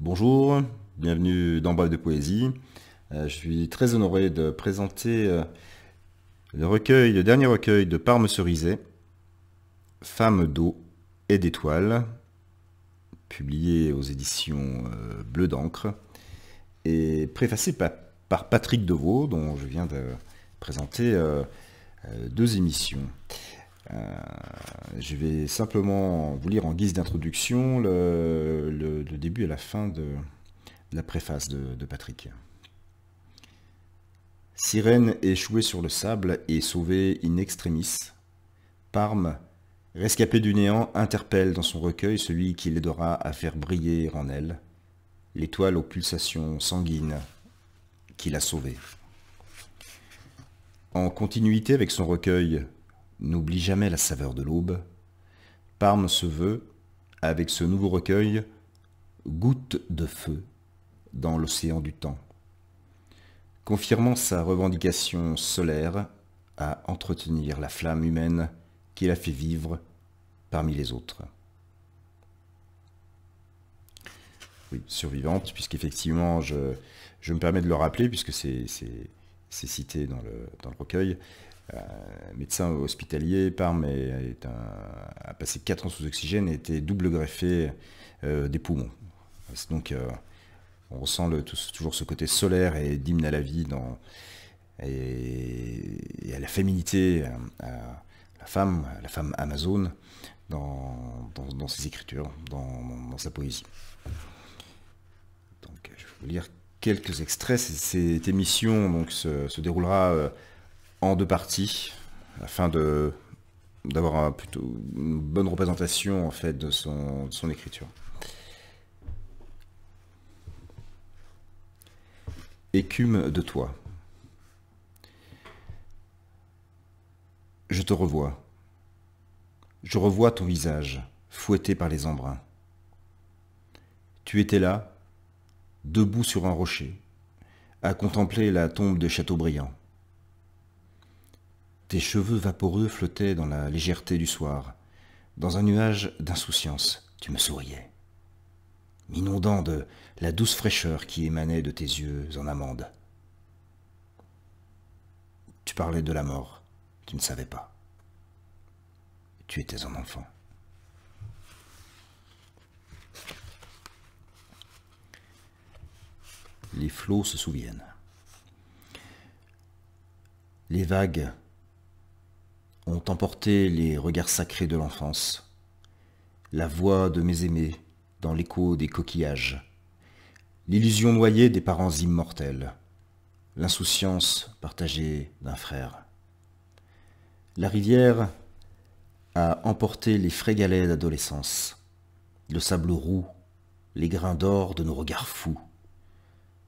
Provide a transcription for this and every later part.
Bonjour, bienvenue dans Bref de Poésie. Je suis très honoré de présenter le dernier recueil de Parme Cerisay, Femmes d'eau et d'étoiles, publié aux éditions Bleu d'encre, et préfacé par Patrick Deveau, dont je viens de présenter deux émissions. Je vais simplement vous lire en guise d'introduction le début et la fin de la préface de Patrick. Sirène échouée sur le sable et sauvée in extremis, Parme, rescapé du néant, interpelle dans son recueil celui qui l'aidera à faire briller en elle l'étoile aux pulsations sanguines qui l'a sauvée. En continuité avec son recueil N'oublie jamais la saveur de l'aube, Parme se veut, avec ce nouveau recueil, goutte de feu dans l'océan du temps, confirmant sa revendication solaire à entretenir la flamme humaine qui la fait vivre parmi les autres. Oui, survivante, puisqu'effectivement, je me permets de le rappeler, puisque c'est cité dans le recueil. Médecin hospitalier, Parme a passé 4 ans sous oxygène et était double greffé des poumons. Donc on ressent toujours ce côté solaire et d'hymne à la vie et à la féminité, à la femme amazone dans ses écritures, dans sa poésie. Donc je vais vous lire quelques extraits. Cette émission donc, se déroulera en 2 parties, afin d'avoir plutôt une bonne représentation en fait de son écriture. Écume de toi. Je te revois. Je revois ton visage, fouetté par les embruns. Tu étais là, debout sur un rocher, à contempler la tombe de Chateaubriand. Tes cheveux vaporeux flottaient dans la légèreté du soir. Dans un nuage d'insouciance, tu me souriais, m'inondant de la douce fraîcheur qui émanait de tes yeux en amande. Tu parlais de la mort, tu ne savais pas. Tu étais un enfant. Les flots se souviennent. Les vagues ont emporté les regards sacrés de l'enfance, la voix de mes aimés dans l'écho des coquillages, l'illusion noyée des parents immortels, l'insouciance partagée d'un frère. La rivière a emporté les frais galets d'adolescence, le sable roux, les grains d'or de nos regards fous,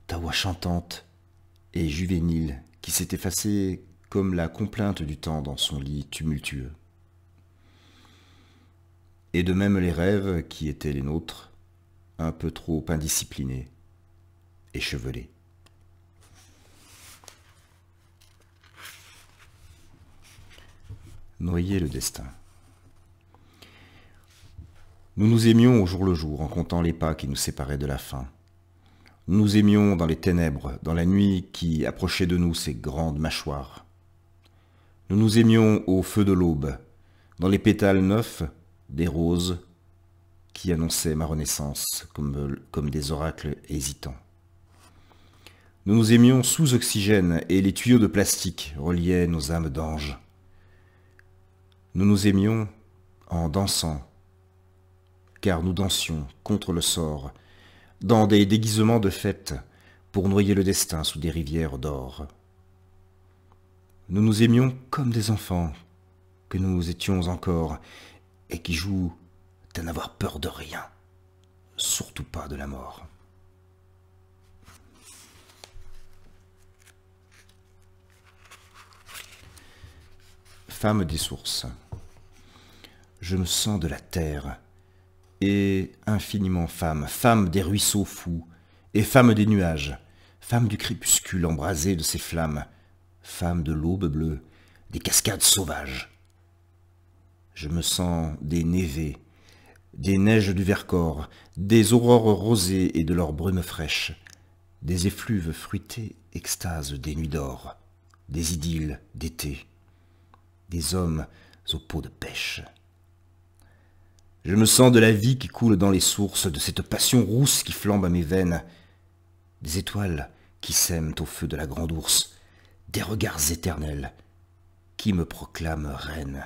ta voix chantante et juvénile qui s'est effacée comme la complainte du temps dans son lit tumultueux. Et de même les rêves qui étaient les nôtres, un peu trop indisciplinés, échevelés. Noyer le destin. Nous nous aimions au jour le jour en comptant les pas qui nous séparaient de la fin. Nous nous aimions dans les ténèbres, dans la nuit qui approchait de nous ses grandes mâchoires. Nous nous aimions au feu de l'aube, dans les pétales neufs des roses qui annonçaient ma renaissance comme des oracles hésitants. Nous nous aimions sous oxygène et les tuyaux de plastique reliaient nos âmes d'anges. Nous nous aimions en dansant, car nous dansions contre le sort, dans des déguisements de fête pour noyer le destin sous des rivières d'or. Nous nous aimions comme des enfants, que nous étions encore, et qui jouent à n'avoir peur de rien, surtout pas de la mort. Femme des sources. Je me sens de la terre, et infiniment femme, femme des ruisseaux fous, et femme des nuages, femme du crépuscule embrasé de ses flammes, femme de l'aube bleue, des cascades sauvages. Je me sens des névés, des neiges du Vercors, des aurores rosées et de leur brume fraîche, des effluves fruités, extases des nuits d'or, des idylles d'été, des hommes aux peaux de pêche. Je me sens de la vie qui coule dans les sources, de cette passion rousse qui flambe à mes veines, des étoiles qui s'aiment au feu de la grande ours, des regards éternels qui me proclament reine.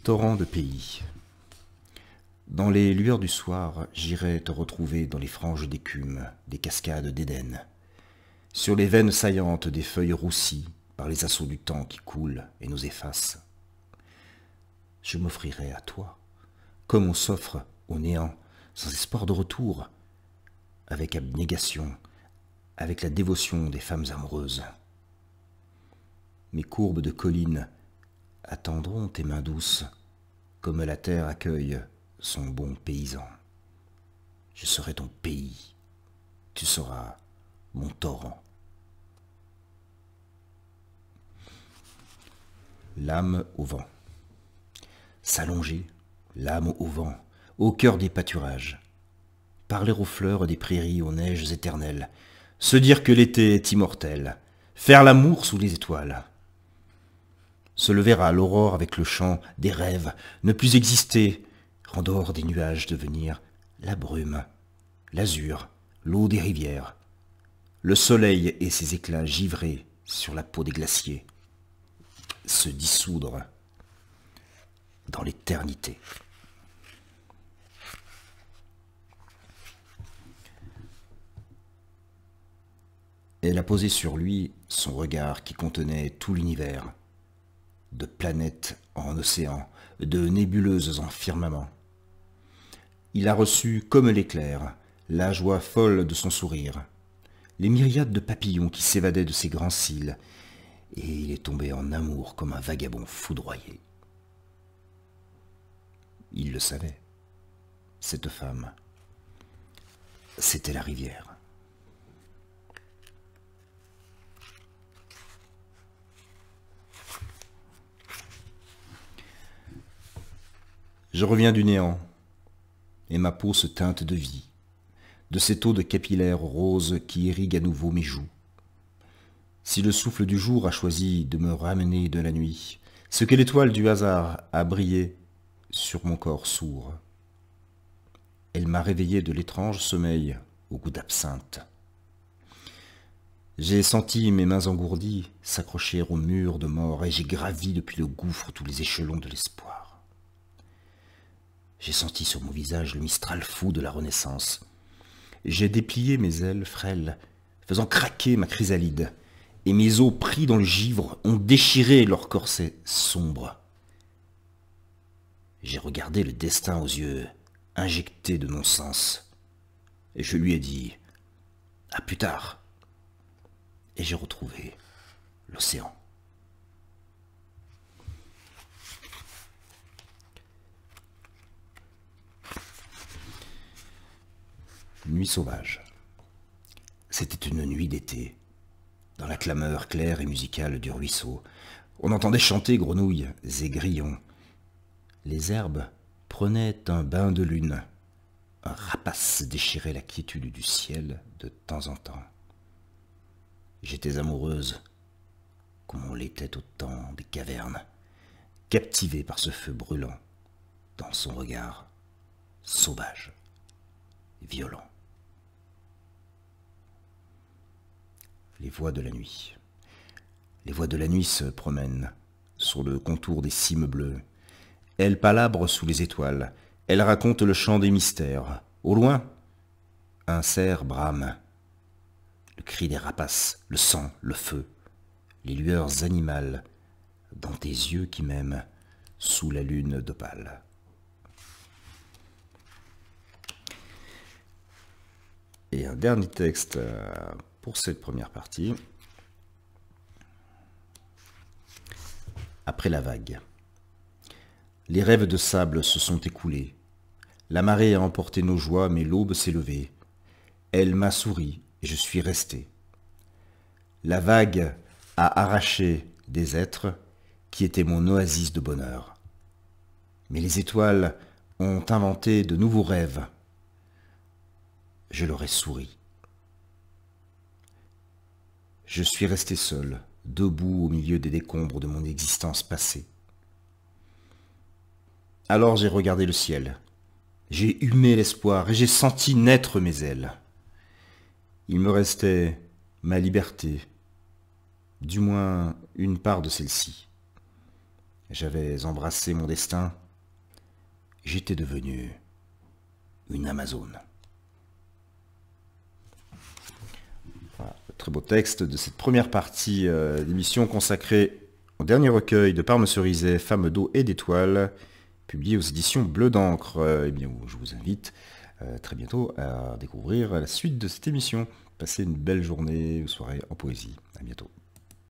Torrent de pays. Dans les lueurs du soir, j'irai te retrouver dans les franges d'écume des cascades d'Éden, sur les veines saillantes des feuilles roussies par les assauts du temps qui coule et nous efface. Je m'offrirai à toi, comme on s'offre au néant, sans espoir de retour, avec abnégation, avec la dévotion des femmes amoureuses. Mes courbes de collines attendront tes mains douces, comme la terre accueille son bon paysan. Je serai ton pays, tu seras mon torrent. L'âme au vent. S'allonger, l'âme au vent, au cœur des pâturages. Parler aux fleurs des prairies, aux neiges éternelles. Se dire que l'été est immortel. Faire l'amour sous les étoiles. Se lever à l'aurore avec le chant des rêves, ne plus exister, en dehors des nuages devenir la brume, l'azur, l'eau des rivières, le soleil et ses éclats givrés sur la peau des glaciers, se dissoudre dans l'éternité. Elle a posé sur lui son regard qui contenait tout l'univers, de planètes en océan, de nébuleuses en firmament. Il a reçu comme l'éclair la joie folle de son sourire, les myriades de papillons qui s'évadaient de ses grands cils, et il est tombé en amour comme un vagabond foudroyé. Il le savait, cette femme, c'était la rivière. Je reviens du néant, et ma peau se teinte de vie, de cette eau de capillaire rose qui irrigue à nouveau mes joues. Si le souffle du jour a choisi de me ramener de la nuit, ce que l'étoile du hasard a brillé sur mon corps sourd, elle m'a réveillé de l'étrange sommeil au goût d'absinthe. J'ai senti mes mains engourdies s'accrocher au mur de mort, et j'ai gravi depuis le gouffre tous les échelons de l'espoir. J'ai senti sur mon visage le mistral fou de la Renaissance. J'ai déplié mes ailes frêles, faisant craquer ma chrysalide, et mes os pris dans le givre ont déchiré leur corset sombre. J'ai regardé le destin aux yeux injectés de non-sens, et je lui ai dit « À plus tard !» Et j'ai retrouvé l'océan. Nuit sauvage. C'était une nuit d'été. Dans la clameur claire et musicale du ruisseau, on entendait chanter grenouilles et grillons. Les herbes prenaient un bain de lune. Un rapace déchirait la quiétude du ciel de temps en temps. J'étais amoureuse, comme on l'était au temps des cavernes, captivée par ce feu brûlant, dans son regard sauvage et violent. Les voix de la nuit. Les voix de la nuit se promènent sur le contour des cimes bleues. Elles palabrent sous les étoiles. Elles racontent le chant des mystères. Au loin, un cerf brame. Le cri des rapaces, le sang, le feu, les lueurs animales dans tes yeux qui m'aiment sous la lune d'opale. Et un dernier texte pour cette première partie. Après la vague. Les rêves de sable se sont écoulés. La marée a emporté nos joies, mais l'aube s'est levée. Elle m'a souri et je suis resté. La vague a arraché des êtres qui étaient mon oasis de bonheur. Mais les étoiles ont inventé de nouveaux rêves. Je leur ai souri. Je suis resté seul, debout au milieu des décombres de mon existence passée. Alors j'ai regardé le ciel. J'ai humé l'espoir et j'ai senti naître mes ailes. Il me restait ma liberté, du moins une part de celle-ci. J'avais embrassé mon destin. J'étais devenu une Amazone. Voilà, très beau texte de cette première partie d'émission consacrée au dernier recueil de Parme-Cerizay, Femmes d'eau et d'étoiles, publié aux éditions Bleu d'encre. Eh bien, je vous invite très bientôt à découvrir la suite de cette émission. Passez une belle journée ou soirée en poésie. À bientôt.